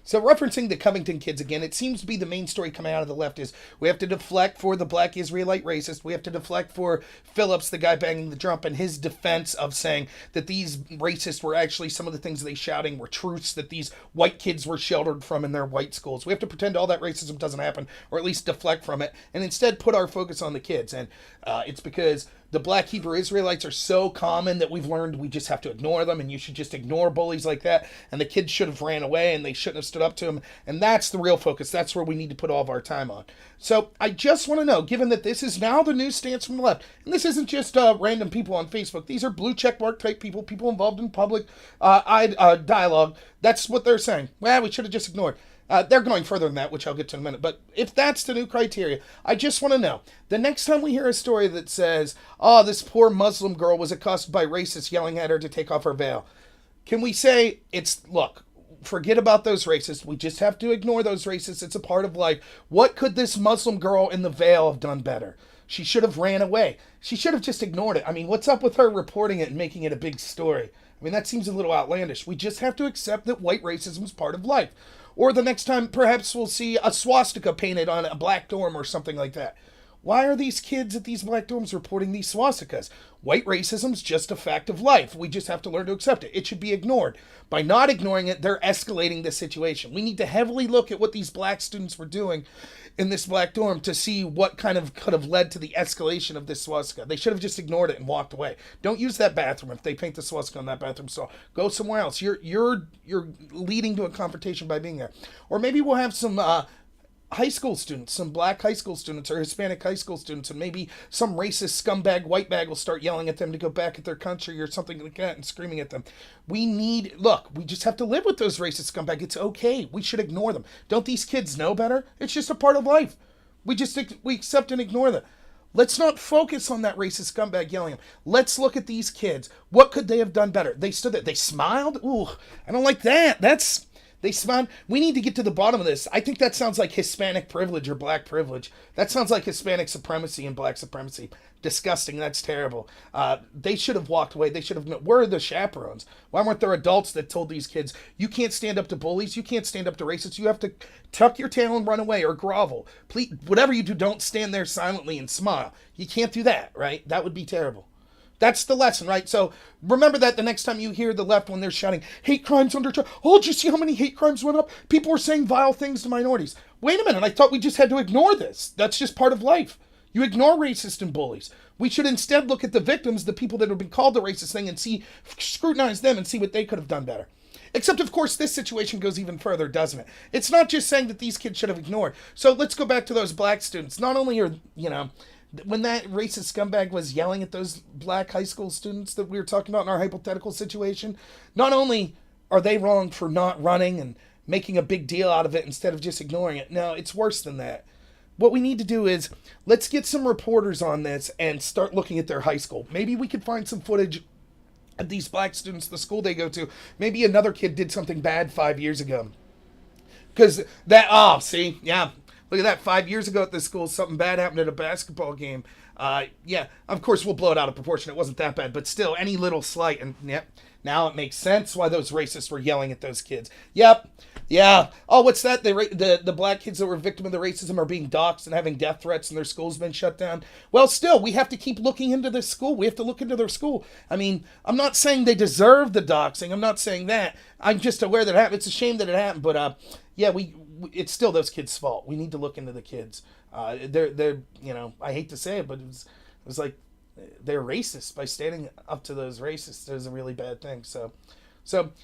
So referencing the Covington kids again, it seems to be the main story coming out of the left is we have to deflect for the black Israelite racist. We have to deflect for Phillips, the guy banging the drum, and his defense of saying that these racists were actually some of the things they shouting were truths that these white kids were sheltered from in their white schools. We have to pretend all that racism doesn't happen, or at least deflect from it, and instead put our focus on the kids. And it's because the black Hebrew Israelites are so common that we've learned we just have to ignore them, and you should just ignore bullies like that, and the kids should have ran away and they shouldn't have stood up to them. And that's the real focus. That's where we need to put all of our time on. So I just want to know, given that this is now the new stance from the left, and this isn't just random people on Facebook, these are blue checkmark type people involved in public dialogue. That's what they're saying. Well, we should have just ignored. They're going further than that, which I'll get to in a minute. But if that's the new criteria, I just want to know, the next time we hear a story that says, oh, this poor Muslim girl was accosted by racists yelling at her to take off her veil, can we say, look, forget about those racists. We just have to ignore those racists. It's a part of life. What could this Muslim girl in the veil have done better? She should have ran away. She should have just ignored it. I mean, what's up with her reporting it and making it a big story? I mean, that seems a little outlandish. We just have to accept that white racism is part of life. Or the next time, perhaps we'll see a swastika painted on a black dorm or something like that. Why are these kids at these black dorms reporting these swastikas? White racism's just a fact of life. We just have to learn to accept it. It should be ignored. By not ignoring it, they're escalating the situation. We need to heavily look at what these black students were doing in this black dorm to see what kind of could have led to the escalation of this swastika. They should have just ignored it and walked away. Don't use that bathroom if they paint the swastika on that bathroom stall. Go somewhere else. You're leading to a confrontation by being there. Or maybe we'll have some high school students, some black high school students or Hispanic high school students, and maybe some racist scumbag white bag will start yelling at them to go back at their country or something like that and screaming at them. We just have to live with those racist scumbags. It's okay. We should ignore them. Don't these kids know better? It's just a part of life. We accept and ignore them. Let's not focus on that racist scumbag yelling at them. Let's look at these kids. What could they have done better? They stood there. They smiled? Ooh, I don't like that. They smiled. We need to get to the bottom of this. I think that sounds like Hispanic privilege or black privilege. That sounds like Hispanic supremacy and black supremacy. Disgusting. That's terrible. They should have walked away. They should have. Where are the chaperones? Why weren't there adults that told these kids, you can't stand up to bullies, you can't stand up to racists, you have to tuck your tail and run away or grovel. Please, whatever you do, don't stand there silently and smile. You can't do that, right? That would be terrible. That's the lesson, right? So remember that the next time you hear the left when they're shouting, hate crimes under trial. Oh, did you see how many hate crimes went up? People were saying vile things to minorities. Wait a minute, I thought we just had to ignore this. That's just part of life. You ignore racists and bullies. We should instead look at the victims, the people that have been called the racist thing, and scrutinize them and see what they could have done better. Except, of course, this situation goes even further, doesn't it? It's not just saying that these kids should have ignored. So let's go back to those black students. Not only are, when that racist scumbag was yelling at those black high school students that we were talking about in our hypothetical situation, not only are they wrong for not running and making a big deal out of it instead of just ignoring it. No, it's worse than that. What we need to do is, let's get some reporters on this and start looking at their high school. Maybe we could find some footage of these black students, the school they go to. Maybe another kid did something bad 5 years ago. Because look at that. 5 years ago at this school, something bad happened at a basketball game. Of course, we'll blow it out of proportion. It wasn't that bad. But still, any little slight. And now it makes sense why those racists were yelling at those kids. Yep. Yeah. Oh, what's that? The black kids that were victim of the racism are being doxxed and having death threats and their school's been shut down. Well, still, we have to keep looking into this school. We have to look into their school. I mean, I'm not saying they deserve the doxing. I'm not saying that. I'm just aware that it happened. It's a shame that it happened. But, it's still those kids' fault. We need to look into the kids. They're I hate to say it, but it was like they're racist by standing up to those racists. It was a really bad thing. So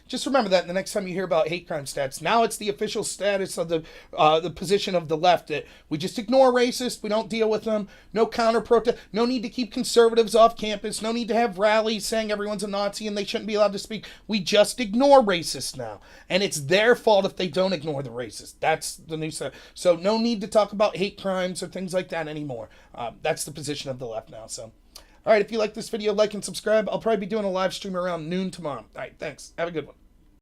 just remember that the next time you hear about hate crime stats. Now it's the official status of the position of the left that we just ignore racists. We don't deal with them. No counter protest. No need to keep conservatives off campus. No need to have rallies saying everyone's a Nazi and they shouldn't be allowed to speak. We just ignore racists now, and it's their fault if they don't ignore the racists. That's the new stuff. So no need to talk about hate crimes or things like that anymore. That's the position of the left now. So. All right, if you like this video, like and subscribe. I'll probably be doing a live stream around noon tomorrow. All right, thanks. Have a good one.